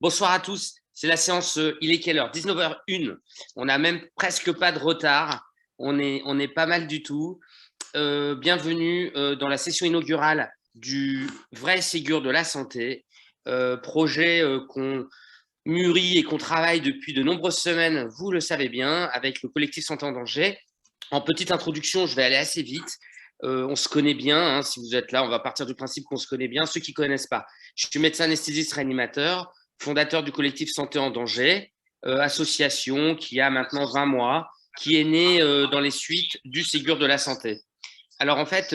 Bonsoir à tous. C'est la séance, il est quelle heure? 19h01. On n'a même presque pas de retard. On est pas mal du tout. Bienvenue dans la session inaugurale du vrai Ségur de la santé, projet qu'on mûrit et qu'on travaille depuis de nombreuses semaines, vous le savez bien, avec le collectif Santé en danger. En petite introduction, je vais aller assez vite. On se connaît bien, hein, si vous êtes là, on va partir du principe qu'on se connaît bien. Ceux qui ne connaissent pas, je suis médecin anesthésiste réanimateur, fondateur du collectif Santé en danger, association qui a maintenant 20 mois, qui est née dans les suites du Ségur de la santé. Alors en fait,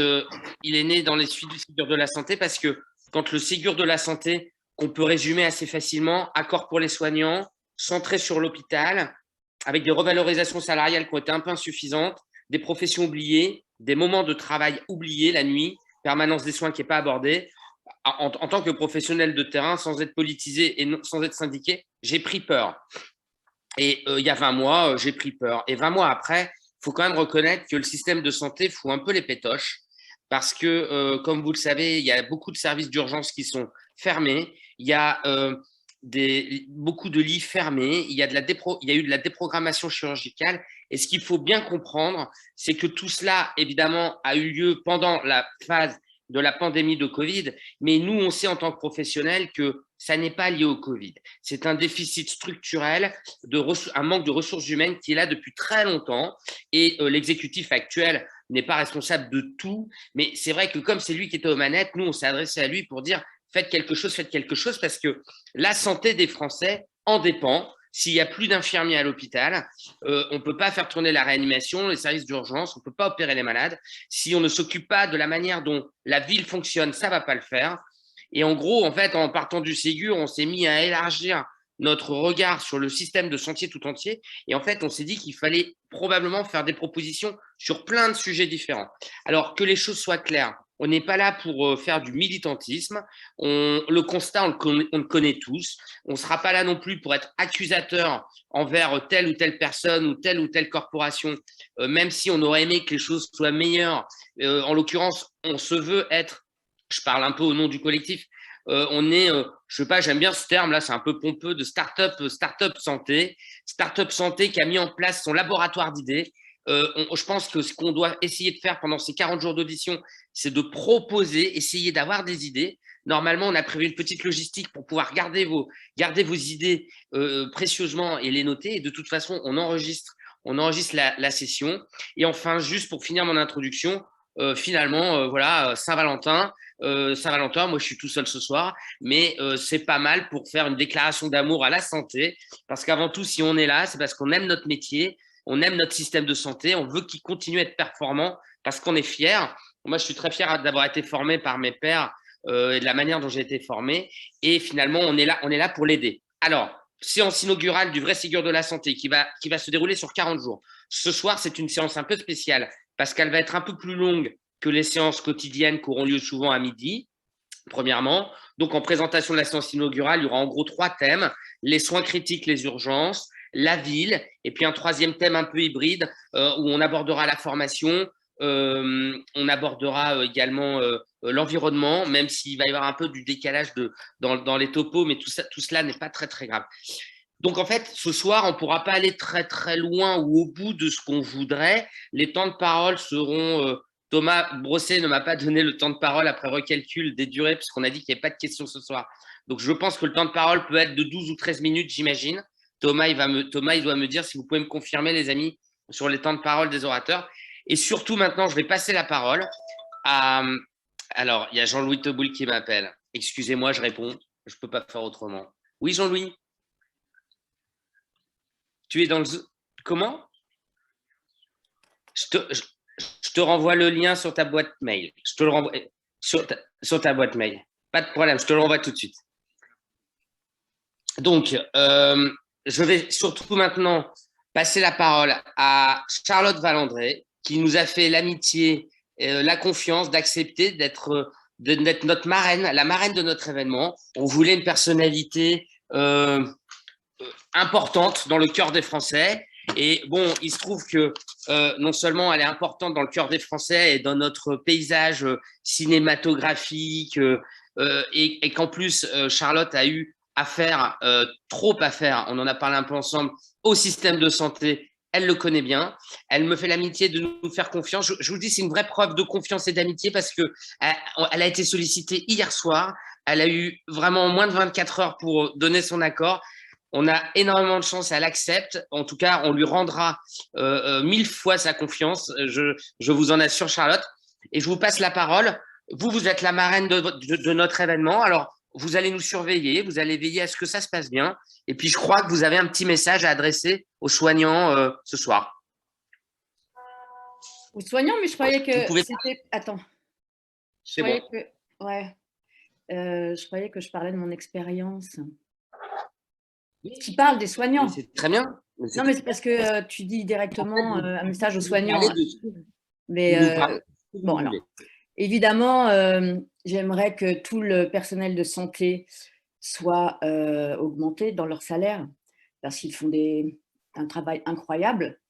il est né dans les suites du Ségur de la santé parce que quand le Ségur de la santé, qu'on peut résumer assez facilement, accord pour les soignants, centré sur l'hôpital, avec des revalorisations salariales qui ont été un peu insuffisantes, des professions oubliées, des moments de travail oubliés la nuit, permanence des soins qui n'est pas abordée. En tant que professionnel de terrain, sans être politisé et sans être syndiqué, j'ai pris peur. Et il y a 20 mois, j'ai pris peur. Et 20 mois après, il faut quand même reconnaître que le système de santé fout un peu les pétoches parce que, comme vous le savez, il y a beaucoup de services d'urgence qui sont fermés. Il y a beaucoup de lits fermés. Il y a eu de la déprogrammation chirurgicale. Et ce qu'il faut bien comprendre, c'est que tout cela, évidemment, a eu lieu pendant la phase de la pandémie de Covid. Mais nous, on sait en tant que professionnels que ça n'est pas lié au Covid. C'est un déficit structurel, un manque de ressources humaines qui est là depuis très longtemps. Et l'exécutif actuel n'est pas responsable de tout. Mais c'est vrai que comme c'est lui qui était aux manettes, nous, on s'est adressé à lui pour dire faites quelque chose, parce que la santé des Français en dépend. S'il n'y a plus d'infirmiers à l'hôpital, on ne peut pas faire tourner la réanimation, les services d'urgence, on ne peut pas opérer les malades. Si on ne s'occupe pas de la manière dont la ville fonctionne, ça ne va pas le faire. Et en gros, en fait, en partant du Ségur, on s'est mis à élargir notre regard sur le système de santé tout entier. Et en fait, on s'est dit qu'il fallait probablement faire des propositions sur plein de sujets différents. Alors, que les choses soient claires, on n'est pas là pour faire du militantisme. Le constat, on le connaît tous. On ne sera pas là non plus pour être accusateur envers telle ou telle personne ou telle corporation, même si on aurait aimé que les choses soient meilleures. En l'occurrence, on se veut être, je parle un peu au nom du collectif, on est, je sais pas, j'aime bien ce terme là, c'est un peu pompeux, de start-up santé qui a mis en place son laboratoire d'idées. Je pense que ce qu'on doit essayer de faire pendant ces 40 jours d'audition, c'est de proposer, essayer d'avoir des idées. Normalement, on a prévu une petite logistique pour pouvoir garder vos idées précieusement et les noter. Et de toute façon, on enregistre la session. Et enfin, juste pour finir mon introduction, finalement, voilà, Saint-Valentin, moi je suis tout seul ce soir, mais c'est pas mal pour faire une déclaration d'amour à la santé, parce qu'avant tout, si on est là, c'est parce qu'on aime notre métier, on aime notre système de santé, on veut qu'il continue à être performant, parce qu'on est fier. Moi, je suis très fier d'avoir été formé par mes pairs et de la manière dont j'ai été formé, et finalement, on est là pour l'aider. Alors, séance inaugurale du vrai Ségur de la santé qui va se dérouler sur 40 jours. Ce soir, c'est une séance un peu spéciale parce qu'elle va être un peu plus longue que les séances quotidiennes qui auront lieu souvent à midi, premièrement. Donc, en présentation de la séance inaugurale, il y aura en gros 3 thèmes, les soins critiques, les urgences, la ville, et puis un 3e thème un peu hybride où on abordera la formation, on abordera également l'environnement, même s'il va y avoir un peu du décalage dans les topos, mais tout cela n'est pas très, très grave. Donc, en fait, ce soir, on ne pourra pas aller très, très loin ou au bout de ce qu'on voudrait. Les temps de parole seront… Thomas Brosset ne m'a pas donné le temps de parole après recalcul des durées, puisqu'on a dit qu'il n'y avait pas de questions ce soir. Donc, je pense que le temps de parole peut être de 12 ou 13 minutes, j'imagine. Thomas, il doit me dire si vous pouvez me confirmer, les amis, sur les temps de parole des orateurs. Et surtout, maintenant, je vais passer la parole à… Alors, il y a Jean-Louis Teboul qui m'appelle. Excusez-moi, je réponds. Je ne peux pas faire autrement. Oui, Jean-Louis? Tu es dans le… Comment? Je te renvoie le lien sur ta boîte mail. Je te le renvoie sur ta boîte mail. Pas de problème, je te le renvoie tout de suite. Donc, je vais surtout maintenant passer la parole à Charlotte Valandré, qui nous a fait l'amitié et la confiance d'accepter d'être notre marraine, la marraine de notre événement. On voulait une personnalité importante dans le cœur des Français. Et bon, il se trouve que non seulement elle est importante dans le cœur des Français et dans notre paysage cinématographique, et qu'en plus, Charlotte a eu à faire, trop à faire, on en a parlé un peu ensemble, au système de santé. Elle le connaît bien. Elle me fait l'amitié de nous faire confiance. Je vous dis, c'est une vraie preuve de confiance et d'amitié parce qu'elle a été sollicitée hier soir. Elle a eu vraiment moins de 24 heures pour donner son accord. On a énormément de chance, elle accepte. En tout cas, on lui rendra 1000 fois sa confiance. Je vous en assure, Charlotte. Et je vous passe la parole. Vous êtes la marraine de notre événement. Alors, vous allez nous surveiller, vous allez veiller à ce que ça se passe bien. Et puis, je crois que vous avez un petit message à adresser aux soignants ce soir. Aux soignants, mais je croyais que pouvez... c'était… Attends. Je croyais bon. Que… Ouais. Je croyais que je parlais de mon expérience. Qui parle des soignants. C'est très bien. Non, mais c'est parce que tu dis directement un message aux soignants. Mais bon, alors, évidemment, j'aimerais que tout le personnel de santé soit augmenté dans leur salaire parce qu'ils font un travail incroyable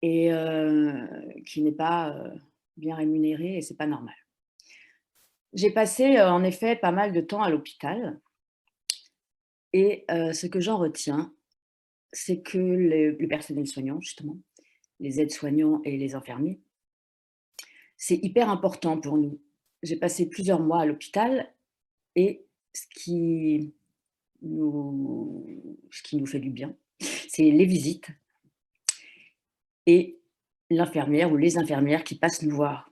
et qui n'est pas bien rémunéré et c'est pas normal. J'ai passé en effet pas mal de temps à l'hôpital et ce que j'en retiens, c'est que le personnel soignant, justement, les aides-soignants et les infirmiers, c'est hyper important pour nous. J'ai passé plusieurs mois à l'hôpital et ce qui nous fait du bien, c'est les visites et l'infirmière ou les infirmières qui passent nous voir.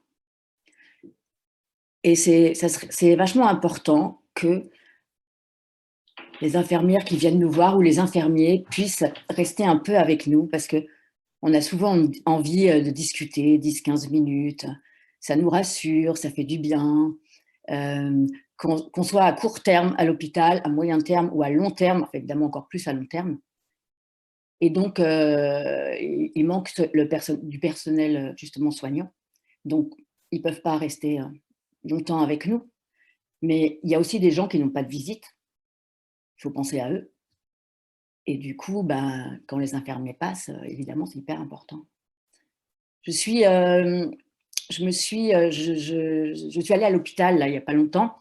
Et c'est vachement important que les infirmières qui viennent nous voir ou les infirmiers puissent rester un peu avec nous parce qu'on a souvent envie de discuter 10-15 minutes. Ça nous rassure, ça fait du bien. Qu'on soit à court terme à l'hôpital, à moyen terme ou à long terme, enfin évidemment encore plus à long terme. Et donc, il manque du personnel justement soignant. Donc, ils ne peuvent pas rester longtemps avec nous. Mais il y a aussi des gens qui n'ont pas de visite. Il faut penser à eux. Et du coup, quand les infirmiers passent, évidemment, c'est hyper important. Je suis allée à l'hôpital là, il n'y a pas longtemps.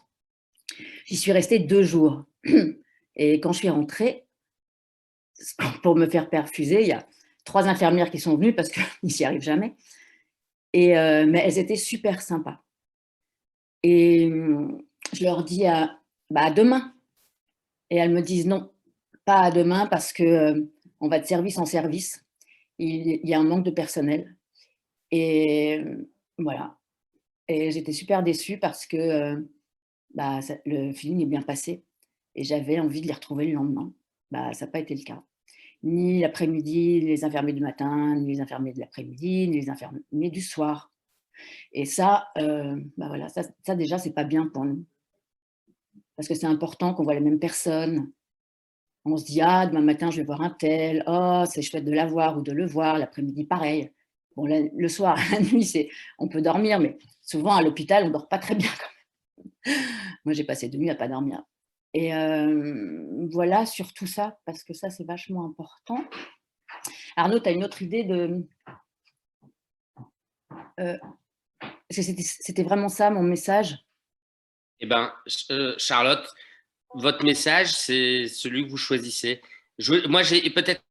J'y suis restée 2 jours. Et quand je suis rentrée, pour me faire perfuser, il y a 3 infirmières qui sont venues parce qu'ils n'y arrivent jamais. Mais elles étaient super sympas. Et je leur dis à demain. Et elles me disent non, pas à demain parce qu'on va de service en service. Il y a un manque de personnel. Et voilà. Et j'étais super déçue parce que le feeling est bien passé. Et j'avais envie de les retrouver le lendemain. Ça n'a pas été le cas. Ni l'après-midi, les infirmiers du matin, ni les infirmiers de l'après-midi, ni les infirmiers du soir. Et ça, voilà, ça déjà, c'est pas bien pour nous. Parce que c'est important qu'on voit les mêmes personnes. On se dit, ah, demain matin, je vais voir un tel. Oh, c'est chouette de la voir ou de le voir. L'après-midi, pareil. Bon, le soir, la nuit, on peut dormir, mais souvent, à l'hôpital, on ne dort pas très bien quand même. Moi, j'ai passé 2 nuits à ne pas dormir. Et voilà, sur tout ça, parce que ça, c'est vachement important. Arnaud, tu as une autre idée de… C'était vraiment ça, mon message. Eh bien, Charlotte, votre message, c'est celui que vous choisissez. Moi, j'ai peut-être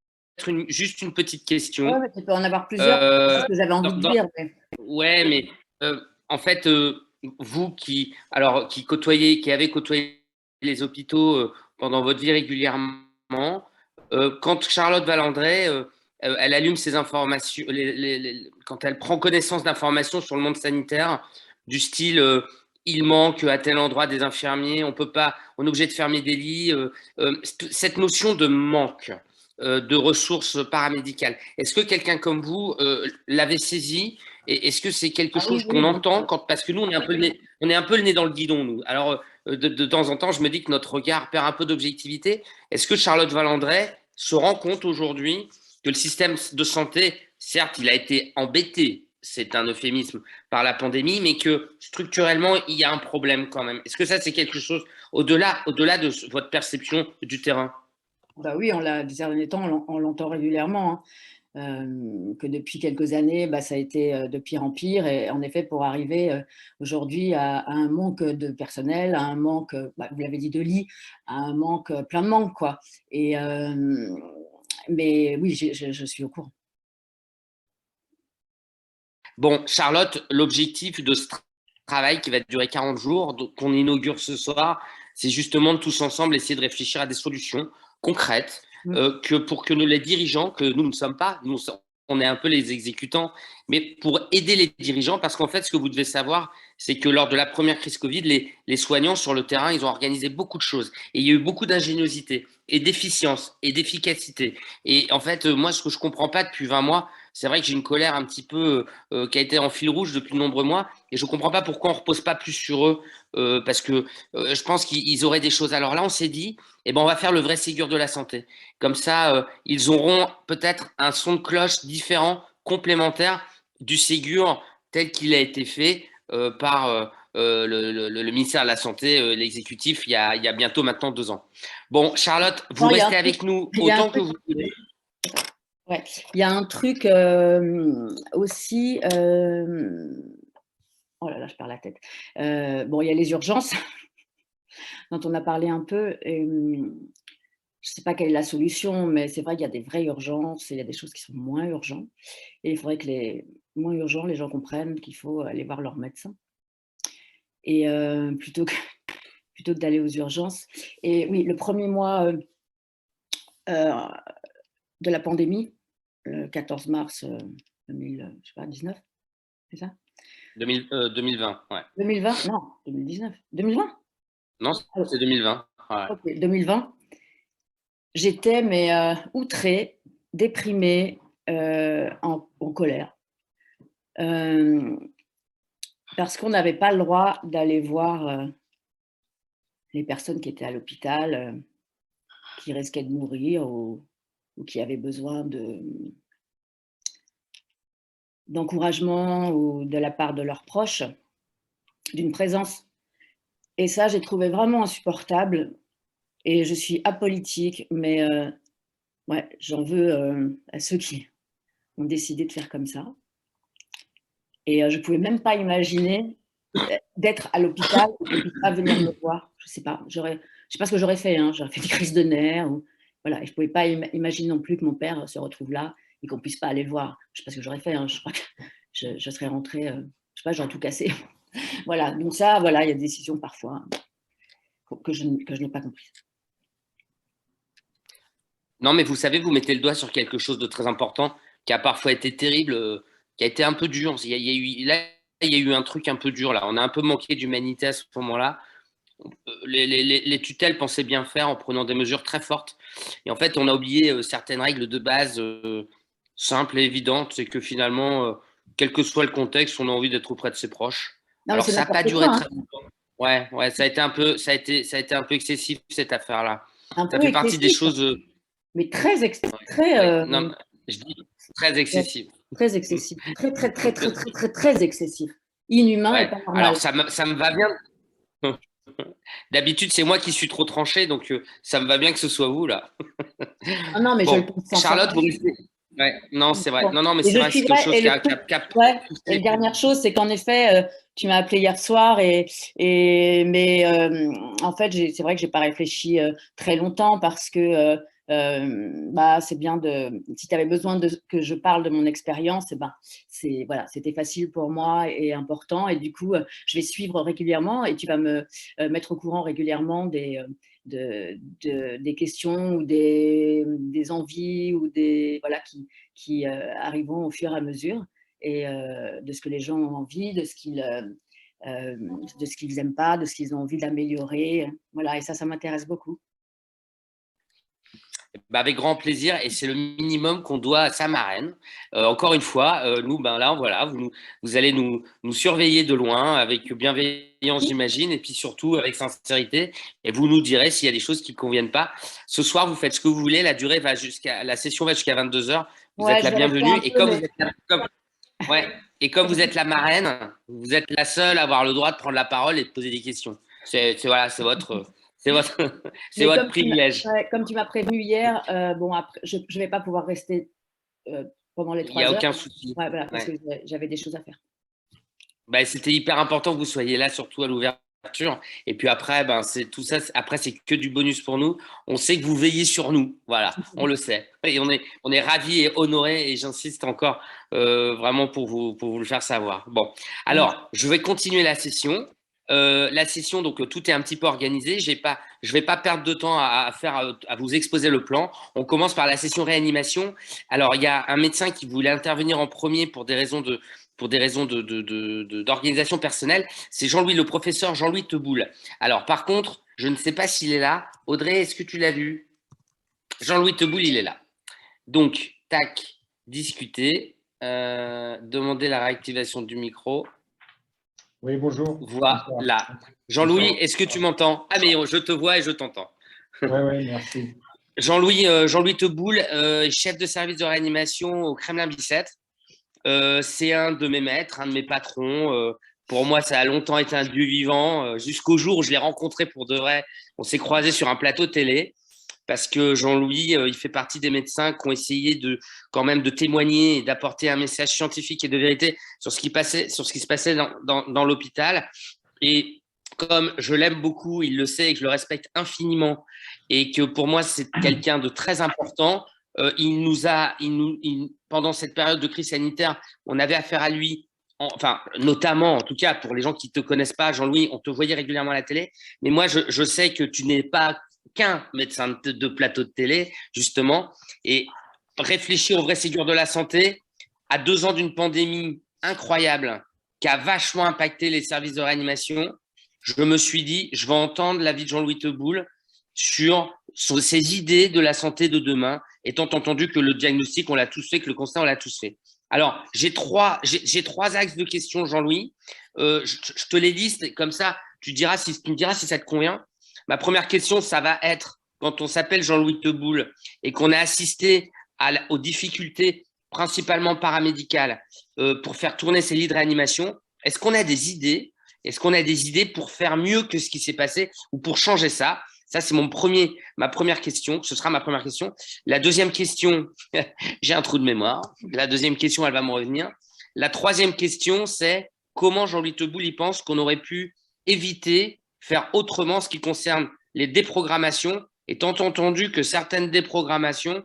juste une petite question. Ouais, tu peux en avoir plusieurs, c'est ce que j'avais envie de dire. Ouais, mais en fait, vous qui côtoyez, qui avez côtoyé les hôpitaux pendant votre vie régulièrement, quand Charlotte Valandré, elle allume ses informations, quand elle prend connaissance d'informations sur le monde sanitaire, du style il manque à tel endroit des infirmiers, on est obligé de fermer des lits, cette notion de manque de ressources paramédicales. Est-ce que quelqu'un comme vous l'avait saisi et est-ce que c'est quelque chose qu'on entend parce que nous, on est un peu le nez dans le guidon, nous. Alors, de temps en temps, je me dis que notre regard perd un peu d'objectivité. Est-ce que Charlotte Valandré se rend compte aujourd'hui que le système de santé, certes, il a été embêté, c'est un euphémisme, par la pandémie, mais que structurellement, il y a un problème quand même. Est-ce que ça, c'est quelque chose au-delà de votre perception du terrain? Oui, ces derniers temps, on l'entend régulièrement. Hein. que depuis quelques années, ça a été de pire en pire. Et en effet, pour arriver aujourd'hui à un manque de personnel, à un manque, vous l'avez dit, de lits, à un manque, plein de manques, quoi. Et, mais oui, je suis au courant. Bon, Charlotte, l'objectif de ce travail qui va durer 40 jours, qu'on inaugure ce soir, c'est justement de tous ensemble essayer de réfléchir à des solutions concrètes pour que les dirigeants, que nous ne sommes pas, on est un peu les exécutants, mais pour aider les dirigeants, parce qu'en fait, ce que vous devez savoir, c'est que lors de la première crise Covid, les soignants sur le terrain, ils ont organisé beaucoup de choses. Et il y a eu beaucoup d'ingéniosité et d'efficience et d'efficacité. Et en fait, moi, ce que je ne comprends pas depuis 20 mois, c'est vrai que j'ai une colère un petit peu qui a été en fil rouge depuis de nombreux mois, et je ne comprends pas pourquoi on ne repose pas plus sur eux, parce que je pense qu'ils auraient des choses. Alors là, on s'est dit, eh ben, on va faire le vrai Ségur de la santé. Comme ça, ils auront peut-être un son de cloche différent, complémentaire du Ségur tel qu'il a été fait par le ministère de la Santé, l'exécutif, il y a bientôt maintenant 2 ans. Bon, Charlotte, vous restez avec nous autant que vous voulez. Ouais. Il y a un truc aussi. Oh là là, je perds la tête. Bon, il y a les urgences dont on a parlé un peu. Et, je ne sais pas quelle est la solution, mais c'est vrai qu'il y a des vraies urgences et il y a des choses qui sont moins urgentes. Et il faudrait que les moins urgents, les gens comprennent qu'il faut aller voir leur médecin. Et plutôt que d'aller aux urgences. Et oui, le premier mois de la pandémie, le 14 mars 2019, c'est ça? 2020, ouais. 2020? Non, 2019. 2020? Non, c'est 2020. Ouais. Ok, 2020. J'étais outrée, déprimée, en colère. Parce qu'on n'avait pas le droit d'aller voir les personnes qui étaient à l'hôpital, qui risquaient de mourir ou qui avaient besoin d'encouragement ou de la part de leurs proches, d'une présence. Et ça, j'ai trouvé vraiment insupportable. Et je suis apolitique, mais ouais, j'en veux à ceux qui ont décidé de faire comme ça. Et je ne pouvais même pas imaginer d'être à l'hôpital et qu'on ne puisse pas venir me voir. Je ne sais pas, je sais pas ce que j'aurais fait. Hein. J'aurais fait des crises de nerfs. Voilà. Et je ne pouvais pas imaginer non plus que mon père se retrouve là et qu'on ne puisse pas aller le voir. Je ne sais pas ce que j'aurais fait. Hein. Je crois que je serais rentrée, je ne sais pas, j'aurais tout cassé. Voilà. Donc ça, voilà, il y a des décisions parfois que je n'ai pas comprises. Non, mais vous savez, vous mettez le doigt sur quelque chose de très important qui a parfois été terrible, qui a été un peu dur. Il y a eu, là, il y a eu un truc un peu dur. Là. On a un peu manqué d'humanité à ce moment-là. Les tutelles pensaient bien faire en prenant des mesures très fortes. Et en fait, on a oublié certaines règles de base simples et évidentes. C'est que finalement, quel que soit le contexte, on a envie d'être auprès de ses proches. Non, mais Alors, c'est ça n'a pas n'importe duré quoi. très longtemps. Ouais, ça a été un peu, ça a été un peu excessif, cette affaire-là. Un Ça peu fait partie des excessif, choses. mais très, Ouais, non, je dis très excessif. très excessif. Très, très, très, très, très, très, très excessif. Inhumain et Ouais. pas Alors, normal. ça me va bien. D'habitude, c'est moi qui suis trop tranché, donc ça me va bien que ce soit vous, là. Ah non, mais je le Bon, pense Charlotte, vous sincèrement. restez. Ouais, non, c'est vrai. Bon. Non, non, mais Et c'est je vrai, c'est quelque suivrai. chose Et qui le a, qui truc, a- qui a ouais. Et la poussé. dernière chose, c'est qu'en effet, tu m'as appelé hier soir mais en fait, c'est vrai que j'ai pas réfléchi très longtemps parce que c'est bien si tu avais besoin que je parle de mon expérience, voilà, c'était facile pour moi et important. Et du coup, je vais suivre régulièrement et tu vas me mettre au courant régulièrement des questions ou des envies ou voilà, qui arriveront au fur et à mesure et de ce que les gens ont envie, de ce qu'ils n'aiment pas, de ce qu'ils ont envie d'améliorer. Voilà, et ça m'intéresse beaucoup. Bah, avec grand plaisir, et c'est le minimum qu'on doit à sa marraine. Encore une fois, nous, ben là, voilà, vous allez nous surveiller de loin, avec bienveillance, j'imagine, et puis surtout avec sincérité, et vous nous direz s'il y a des choses qui ne conviennent pas. Ce soir, vous faites ce que vous voulez, la session va jusqu'à 22 h. Vous êtes Ouais, la je vais rester bienvenue, un et peu, comme mais vous êtes ouais, et comme vous êtes la marraine, vous êtes la seule à avoir le droit de prendre la parole et de poser des questions. Voilà, c'est votre, c'est mais votre privilège. comme tu m'as prévenu hier, bon, après, je ne vais pas pouvoir rester pendant les Il 3 n'y a heures. aucun souci. Ouais, voilà, parce Ouais. que j'avais des choses à faire. Bah, c'était hyper important que vous soyez là, surtout à l'ouverture. Et puis après, ben, c'est tout ça. Après, c'est que du bonus pour nous. On sait que vous veillez sur nous. Voilà, on le sait. Et on est ravis et honorés. Et j'insiste encore vraiment pour vous le faire savoir. Bon, alors, je vais continuer la session. La session, donc tout est un petit peu organisé. Je vais pas perdre de temps à vous exposer le plan. On commence par la session réanimation. Alors, il y a un médecin qui voulait intervenir en premier pour des raisons d'organisation personnelle, c'est Jean-Louis, le professeur Jean-Louis Teboul. Alors, par contre, je ne sais pas s'il est là. Audrey, est-ce que tu l'as vu? Jean-Louis Teboul, il est là. Donc, tac, discuter, demander la réactivation du micro. Oui, bonjour. Voilà. Jean-Louis, est-ce que tu m'entends? Ah, mais je te vois et je t'entends. Oui, merci. Jean-Louis Teboul, chef de service de réanimation au Kremlin-Bicêtre. C'est un de mes maîtres, un de mes patrons. Pour moi, ça a longtemps été un dieu vivant. Jusqu'au jour où je l'ai rencontré pour de vrai. On s'est croisés sur un plateau télé parce que Jean-Louis, il fait partie des médecins qui ont essayé quand même de témoigner et d'apporter un message scientifique et de vérité sur ce qui se passait dans l'hôpital. Et comme je l'aime beaucoup, il le sait et que je le respecte infiniment et que pour moi, c'est quelqu'un de très important. Pendant cette période de crise sanitaire, on avait affaire à lui, enfin, notamment, en tout cas, pour les gens qui ne te connaissent pas, Jean-Louis, on te voyait régulièrement à la télé. Mais moi, je sais que tu n'es pas qu'un médecin de plateau de télé, justement. Et réfléchir au vrai Ségur de la santé, à 2 ans d'une pandémie incroyable qui a vachement impacté les services de réanimation, je me suis dit, je vais entendre l'avis de Jean-Louis Teboul sur ses idées de la santé de demain, étant entendu que le diagnostic, on l'a tous fait, que le constat, on l'a tous fait. Alors, j'ai trois axes de questions, Jean-Louis. Je te les liste, comme ça, tu me diras si ça te convient. Ma première question, ça va être, quand on s'appelle Jean-Louis Teboul et qu'on a assisté aux difficultés principalement paramédicales pour faire tourner ces lits de réanimation, est-ce qu'on a des idées? Est-ce qu'on a des idées pour faire mieux que ce qui s'est passé ou pour changer ça? Ça, c'est ma première question. Ce sera ma première question. La deuxième question, j'ai un trou de mémoire. La deuxième question, elle va me revenir. La troisième question, c'est comment Jean-Louis Teboul y pense qu'on aurait pu éviter, faire autrement ce qui concerne les déprogrammations, étant entendu que certaines déprogrammations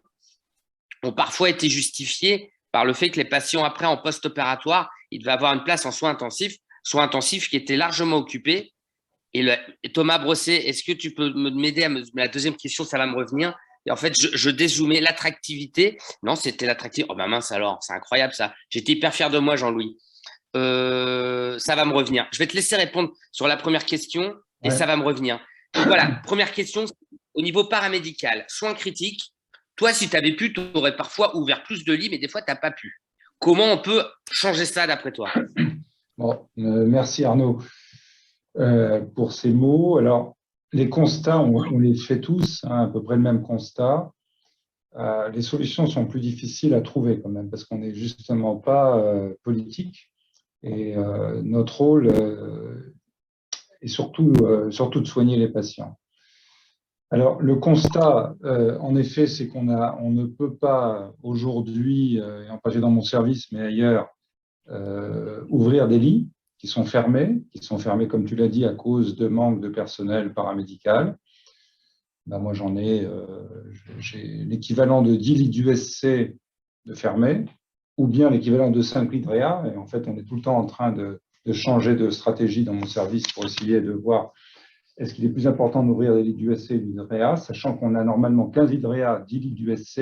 ont parfois été justifiées par le fait que les patients, après, en post-opératoire, ils devaient avoir une place en soins intensifs qui était largement occupée. Et Thomas Brosset, est-ce que tu peux m'aider la deuxième question, ça va me revenir. Et en fait, je dézoomais l'attractivité. Non, c'était l'attractivité. Oh ben mince alors, c'est incroyable ça. J'étais hyper fier de moi, Jean-Louis. Ça va me revenir. Je vais te laisser répondre sur la première question et ça va me revenir. Donc voilà, première question, au niveau paramédical, soins critiques. Toi, si tu avais pu, tu aurais parfois ouvert plus de lits, mais des fois, tu n'as pas pu. Comment on peut changer ça d'après toi? Bon, merci Arnaud pour ces mots. Alors, les constats, on les fait tous, hein, à peu près le même constat. Les solutions sont plus difficiles à trouver quand même, parce qu'on n'est justement pas politique. Et notre rôle est surtout de soigner les patients. Alors, le constat, en effet, c'est on ne peut pas aujourd'hui, et en particulier dans mon service, mais ailleurs, ouvrir des lits qui sont fermés, comme tu l'as dit, à cause de manque de personnel paramédical. Ben, moi, j'ai l'équivalent de 10 lits d'USC de fermés, ou bien l'équivalent de 5 lits de réa. Et en fait, on est tout le temps en train de changer de stratégie dans mon service pour essayer de voir est-ce qu'il est plus important d'ouvrir des lits d'USC et des lits de réa, sachant qu'on a normalement 15 lits de réa, 10 lits d'USC,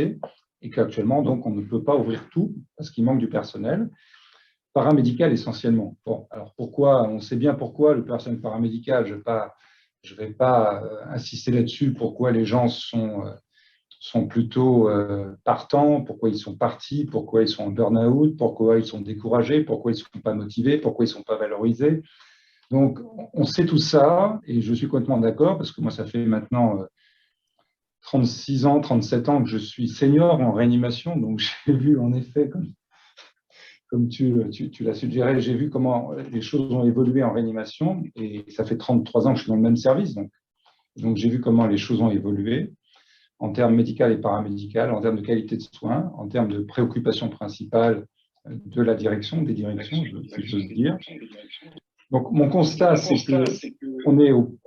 et qu'actuellement, donc, on ne peut pas ouvrir tout parce qu'il manque du personnel paramédical essentiellement. Bon, alors pourquoi? On sait bien pourquoi le personnel paramédical, je vais pas insister là-dessus, pourquoi les gens sont plutôt partants, pourquoi ils sont partis, pourquoi ils sont en burn-out, pourquoi ils sont découragés, pourquoi ils ne sont pas motivés, pourquoi ils ne sont pas valorisés. Donc, on sait tout ça, et je suis complètement d'accord, parce que moi, ça fait maintenant 36 ans, 37 ans que je suis senior en réanimation, donc j'ai vu en effet, comme tu l'as suggéré, j'ai vu comment les choses ont évolué en réanimation, et ça fait 33 ans que je suis dans le même service, donc j'ai vu comment les choses ont évolué. en termes médical et paramédical, en termes de qualité de soins, en termes de préoccupation principale de la direction, des directions, si j'ose dire. Donc, mon constat, c'est qu'on est au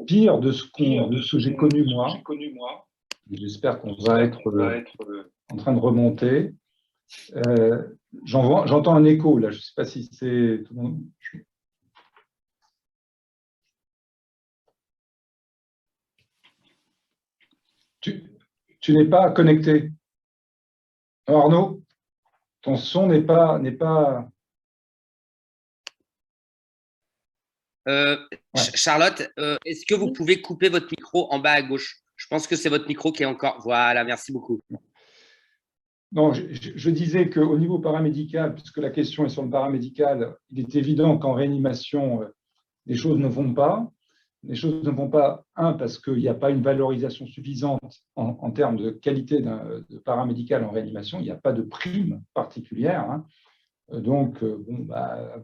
pire de ce que j'ai connu moi. J'espère qu'on va être en train de remonter. J'entends un écho, là. Je ne sais pas si c'est tout le monde. Tu n'es pas connecté. Arnaud, ton son n'est pas... Ouais. Charlotte, est-ce que vous pouvez couper votre micro en bas à gauche? Je pense que c'est votre micro qui est encore… Voilà, merci beaucoup. Non, je disais qu'au niveau paramédical, puisque la question est sur le paramédical, il est évident qu'en réanimation, les choses ne vont pas. Les choses ne vont pas, parce qu'il n'y a pas une valorisation suffisante en termes de qualité de paramédical en réanimation, il n'y a pas de prime particulière. Hein. Donc,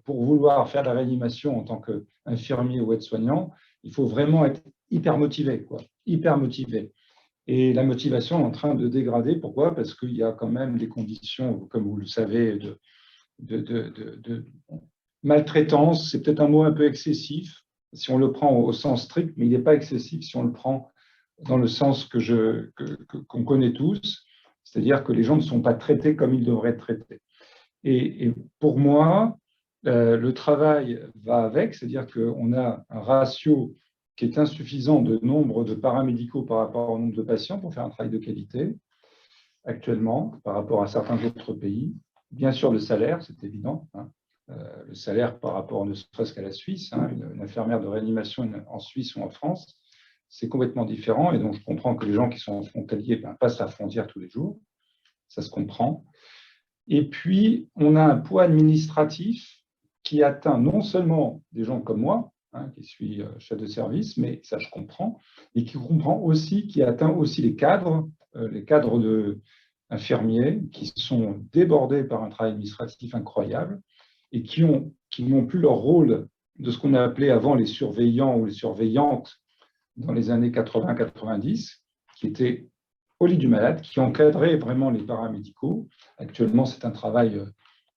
pour vouloir faire la réanimation en tant qu'infirmier ou aide-soignant, il faut vraiment être hyper motivé, quoi, hyper motivé. Et la motivation est en train de dégrader. Pourquoi? Parce qu'il y a quand même des conditions, comme vous le savez, de maltraitance. C'est peut-être un mot un peu excessif si on le prend au sens strict, mais il n'est pas excessif si on le prend dans le sens qu'on connaît tous, c'est-à-dire que les gens ne sont pas traités comme ils devraient être traités. Et pour moi, le travail va avec, c'est-à-dire qu'on a un ratio qui est insuffisant de nombre de paramédicaux par rapport au nombre de patients pour faire un travail de qualité, actuellement, par rapport à certains autres pays. Bien sûr, le salaire, c'est évident. Hein. Le salaire par rapport ne serait-ce qu'à la Suisse, hein, une infirmière de réanimation en Suisse ou en France, c'est complètement différent. Et donc, je comprends que les gens qui sont frontaliers passent la frontière tous les jours. Ça se comprend. Et puis, on a un poids administratif qui atteint non seulement des gens comme moi, hein, qui suis chef de service, mais ça je comprends, et qui atteint aussi les cadres infirmiers qui sont débordés par un travail administratif incroyable et qui n'ont plus leur rôle de ce qu'on a appelé avant les surveillants ou les surveillantes dans les années 80-90, qui étaient au lit du malade, qui encadraient vraiment les paramédicaux. Actuellement, c'est un travail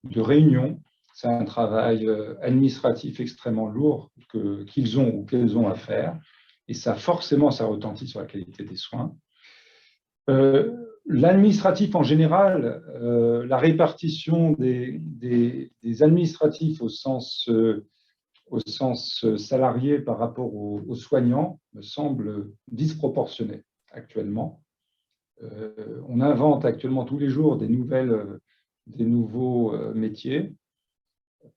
de réunion, c'est un travail administratif extrêmement lourd qu'ils ont ou qu'elles ont à faire, et ça retentit sur la qualité des soins. L'administratif en général, la répartition des administratifs au sens salarié par rapport aux soignants me semble disproportionnée actuellement. On invente actuellement tous les jours des nouveaux métiers.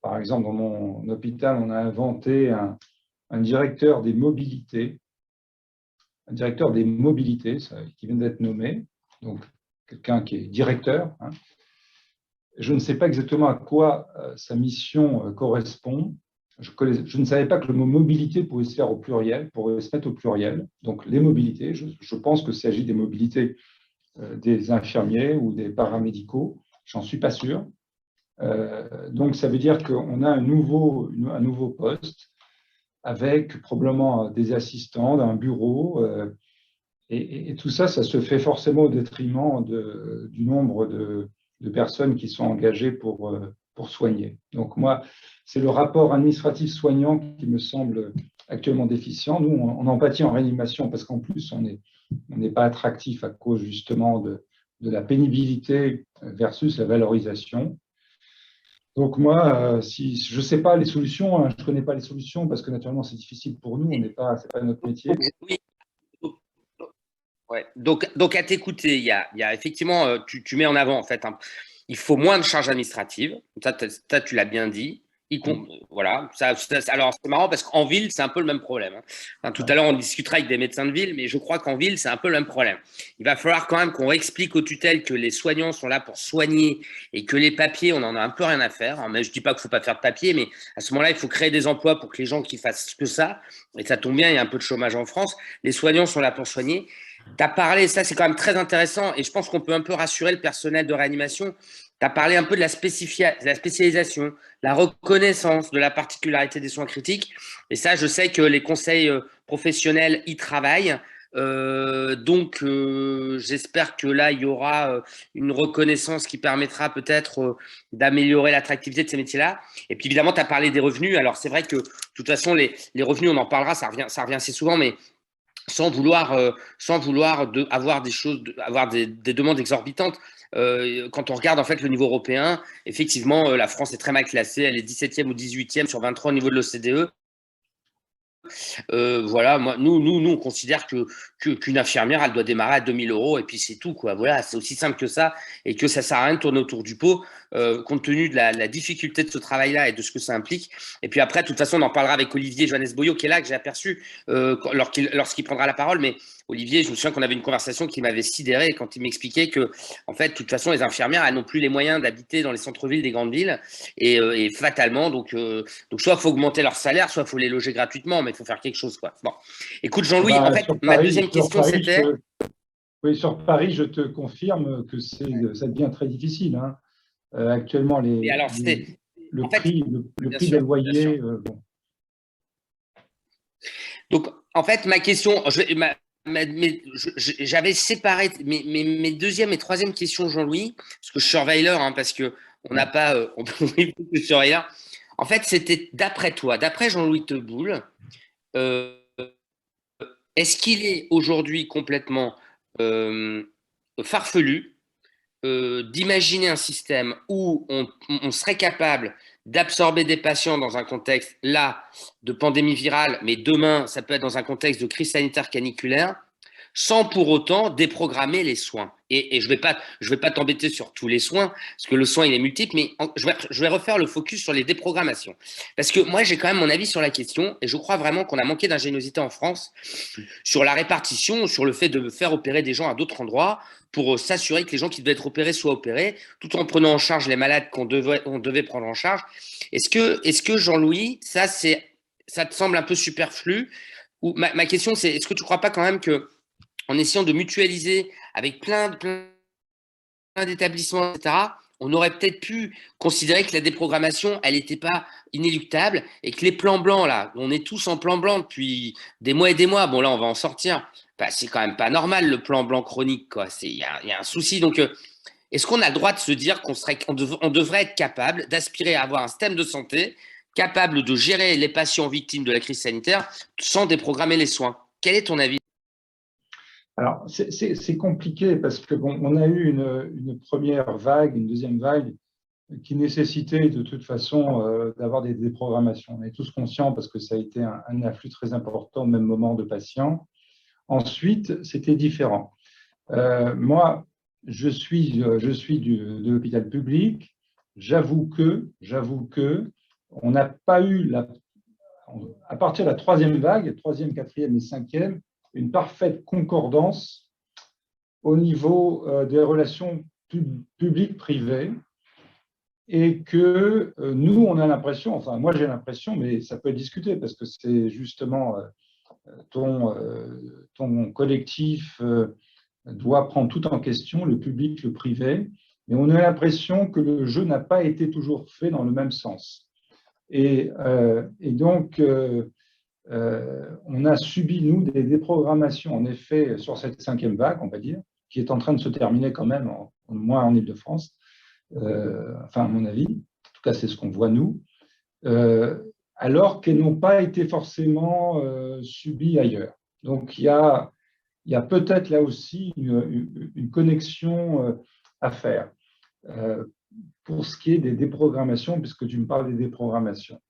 Par exemple, dans mon hôpital, on a inventé un directeur des mobilités. Un directeur des mobilités, qui vient d'être nommé, donc quelqu'un qui est directeur. Hein. Je ne sais pas exactement à quoi sa mission correspond. Je ne savais pas que le mot mobilité pouvait se faire au pluriel, pourrait se mettre au pluriel. Donc les mobilités, je pense qu'il s'agit des mobilités des infirmiers ou des paramédicaux, j'en suis pas sûr. Donc ça veut dire qu'on a un nouveau poste avec probablement des assistants, un bureau, et tout ça, ça se fait forcément au détriment du nombre de personnes qui sont engagées pour soigner. Donc moi, c'est le rapport administratif-soignant qui me semble actuellement déficient. Nous, on en pâtit en réanimation parce qu'en plus, on n'est pas attractif à cause justement de la pénibilité versus la valorisation. Donc moi, je ne sais pas les solutions, hein, je ne connais pas les solutions parce que naturellement c'est difficile pour nous, ce n'est pas notre métier. Oui. Ouais. Donc à t'écouter, il y a effectivement, tu mets en avant en fait, il faut moins de charges administratives, ça tu l'as bien dit. Voilà. Alors c'est marrant parce qu'en ville, c'est un peu le même problème. Hein. Enfin, tout à l'heure, on discutera avec des médecins de ville, mais je crois qu'en ville, c'est un peu le même problème. Il va falloir quand même qu'on explique aux tutelles que les soignants sont là pour soigner et que les papiers, on en a un peu rien à faire. Mais je ne dis pas qu'il ne faut pas faire de papier, mais à ce moment-là, il faut créer des emplois pour que les gens qui fassent que ça, et ça tombe bien, il y a un peu de chômage en France, les soignants sont là pour soigner. Tu as parlé, ça c'est quand même très intéressant, et je pense qu'on peut un peu rassurer le personnel de réanimation. Tu as parlé un peu de la spécialisation, la reconnaissance de la particularité des soins critiques. Et ça, je sais que les conseils professionnels y travaillent. Donc, j'espère que là, il y aura une reconnaissance qui permettra peut-être d'améliorer l'attractivité de ces métiers-là. Et puis, évidemment, tu as parlé des revenus. Alors, c'est vrai que, de toute façon, les revenus, on en parlera, ça revient assez souvent, mais sans vouloir avoir des choses, avoir des demandes exorbitantes. Quand on regarde en fait le niveau européen, effectivement, la France est très mal classée. Elle est 17e ou 18e sur 23 au niveau de l'OCDE. Voilà, nous, on considère qu'une infirmière, elle doit démarrer à 2000 euros et puis c'est tout, quoi. Voilà, c'est aussi simple que ça et que ça sert à rien de tourner autour du pot, compte tenu de la difficulté de ce travail-là et de ce que ça implique. Et puis après, de toute façon, on en parlera avec Olivier Johannes Boyot, qui est là, que j'ai aperçu lorsqu'il prendra la parole. Mais Olivier, je me souviens qu'on avait une conversation qui m'avait sidéré quand il m'expliquait que, en fait, de toute façon, les infirmières, elles n'ont plus les moyens d'habiter dans les centres-villes des grandes villes et fatalement, donc soit il faut augmenter leur salaire, soit il faut les loger gratuitement, mais il faut faire quelque chose, quoi. Bon, écoute Jean-Louis, en fait, ma deuxième question c'était… Oui, sur Paris, je te confirme que ça devient très difficile, hein. Actuellement, le prix des loyers… bon. Donc, en fait, ma question, j'avais séparé mes deuxième et troisième questions, Jean-Louis, parce que je surveille l'heure, hein, parce qu'on n'a pas… on peut surveiller l'heure. En fait, c'était d'après toi, d'après Jean-Louis Teboul, est-ce qu'il est aujourd'hui complètement farfelu d'imaginer un système où on serait capable d'absorber des patients dans un contexte là de pandémie virale, mais demain, ça peut être dans un contexte de crise sanitaire caniculaire, sans pour autant déprogrammer les soins. Et je vais pas t'embêter sur tous les soins, parce que le soin, il est multiple, mais je vais refaire le focus sur les déprogrammations. Parce que moi, j'ai quand même mon avis sur la question, et je crois vraiment qu'on a manqué d'ingéniosité en France sur la répartition, sur le fait de faire opérer des gens à d'autres endroits, pour s'assurer que les gens qui devaient être opérés soient opérés, tout en prenant en charge les malades qu'on devait prendre en charge. Est-ce que Jean-Louis, ça te semble un peu superflu? Ou ma question, c'est, est-ce que tu ne crois pas quand même que en essayant de mutualiser avec plein d'établissements, etc., on aurait peut-être pu considérer que la déprogrammation, elle n'était pas inéluctable et que les plans blancs, là, on est tous en plan blanc depuis des mois et des mois, bon là, on va en sortir. Bah, c'est quand même pas normal, le plan blanc chronique, quoi. Il y a un souci. Donc, est-ce qu'on a le droit de se dire qu'on devrait être capable d'aspirer à avoir un système de santé capable de gérer les patients victimes de la crise sanitaire sans déprogrammer les soins? Quel est ton avis? Alors, c'est compliqué parce que bon, on a eu une première vague, une deuxième vague qui nécessitait de toute façon d'avoir des déprogrammations. On est tous conscients parce que ça a été un afflux très important au même moment de patients. Ensuite, c'était différent. Moi, je suis de l'hôpital public. J'avoue que on n'a pas eu, à partir de la troisième vague, troisième, quatrième et cinquième, une parfaite concordance au niveau des relations publiques-privées et que nous, on a l'impression, enfin moi j'ai l'impression, mais ça peut être discuté parce que c'est justement ton collectif doit prendre tout en question, le public, le privé, mais on a l'impression que le jeu n'a pas été toujours fait dans le même sens. Et donc, on a subi, nous, des déprogrammations, en effet, sur cette cinquième vague, on va dire, qui est en train de se terminer quand même, au moins en Île-de-France, enfin, à mon avis. En tout cas, c'est ce qu'on voit, nous. Alors qu'elles n'ont pas été forcément subies ailleurs. Donc, il y a peut-être là aussi une connexion à faire. Pour ce qui est des déprogrammations, puisque tu me parles des déprogrammations.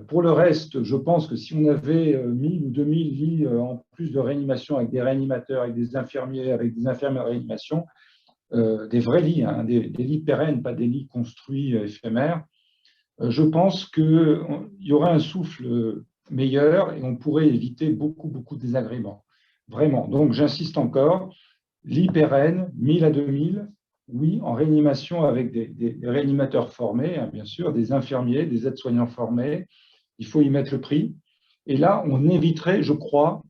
Pour le reste, je pense que si on avait 1000 ou 2000 lits en plus de réanimation avec des réanimateurs, avec des infirmiers, avec des infirmières de réanimation, des vrais lits, hein, des lits pérennes, pas des lits construits éphémères, je pense qu'il y aurait un souffle meilleur et on pourrait éviter beaucoup de désagréments. Vraiment. Donc, j'insiste encore, lits pérennes, 1000 à 2000, oui, en réanimation avec des réanimateurs formés, hein, bien sûr, des infirmiers, des aides-soignants formés. Il faut y mettre le prix. Et là, on éviterait, je crois,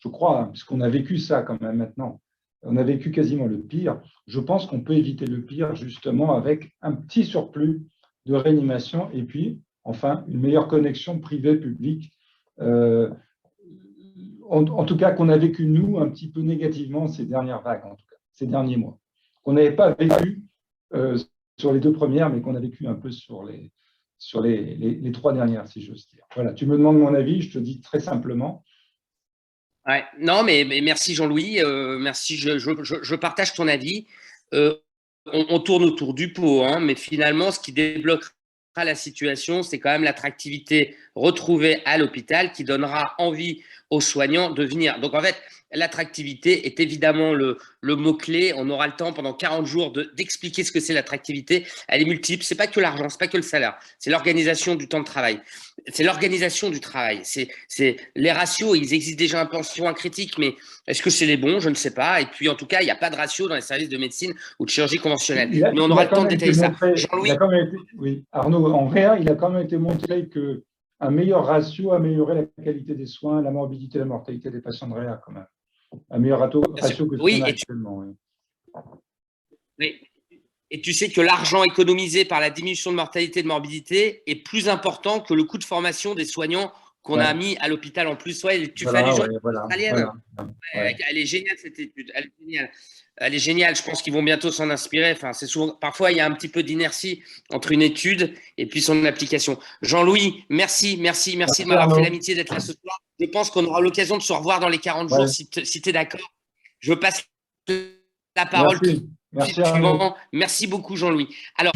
hein, puisqu'on a vécu ça quand même maintenant, on a vécu quasiment le pire, je pense qu'on peut éviter le pire justement avec un petit surplus de réanimation et puis, enfin, une meilleure connexion privée-publique en tout cas, qu'on a vécu, nous, un petit peu négativement ces dernières vagues, en tout cas, ces derniers mois. Qu'on n'avait pas vécu sur les 2 premières, mais qu'on a vécu un peu sur les 3 dernières, si j'ose dire. Voilà, tu me demandes mon avis, je te dis très simplement. Ouais. Non, mais merci Jean-Louis, merci, je partage ton avis. On tourne autour du pot, hein, mais finalement, ce qui débloquera la situation, c'est quand même l'attractivité retrouvée à l'hôpital qui donnera envie aux soignants de venir. Donc en fait, l'attractivité est évidemment le mot-clé. On aura le temps pendant 40 jours d'expliquer ce que c'est l'attractivité. Elle est multiple. C'est pas que l'argent, c'est pas que le salaire. C'est l'organisation du temps de travail. C'est l'organisation du travail. C'est les ratios, ils existent déjà un peu en soins critiques, mais est-ce que c'est les bons? Je ne sais pas. Et puis en tout cas, il n'y a pas de ratio dans les services de médecine ou de chirurgie conventionnelle. Mais on aura le temps de détailler ça. Jean-Louis. Oui, Arnaud, en réa, il a quand même été montré qu'un meilleur ratio améliorait la qualité des soins, la morbidité et la mortalité des patients de réa, quand même. Un meilleur ratio que ce qu'on a actuellement. Oui. Et tu sais que l'argent économisé par la diminution de mortalité et de morbidité est plus important que le coût de formation des soignants qu'on a mis à l'hôpital en plus. Ouais, tu fais allusion australienne. Elle est géniale, cette étude. Elle est géniale. Elle est géniale. Je pense qu'ils vont bientôt s'en inspirer. Enfin, c'est souvent, parfois, il y a un petit peu d'inertie entre une étude et puis son application. Jean-Louis, merci de m'avoir fait l'amitié d'être là ce soir. Je pense qu'on aura l'occasion de se revoir dans les 40 jours si tu es d'accord. Je passe la parole. Merci beaucoup, Jean-Louis. Alors,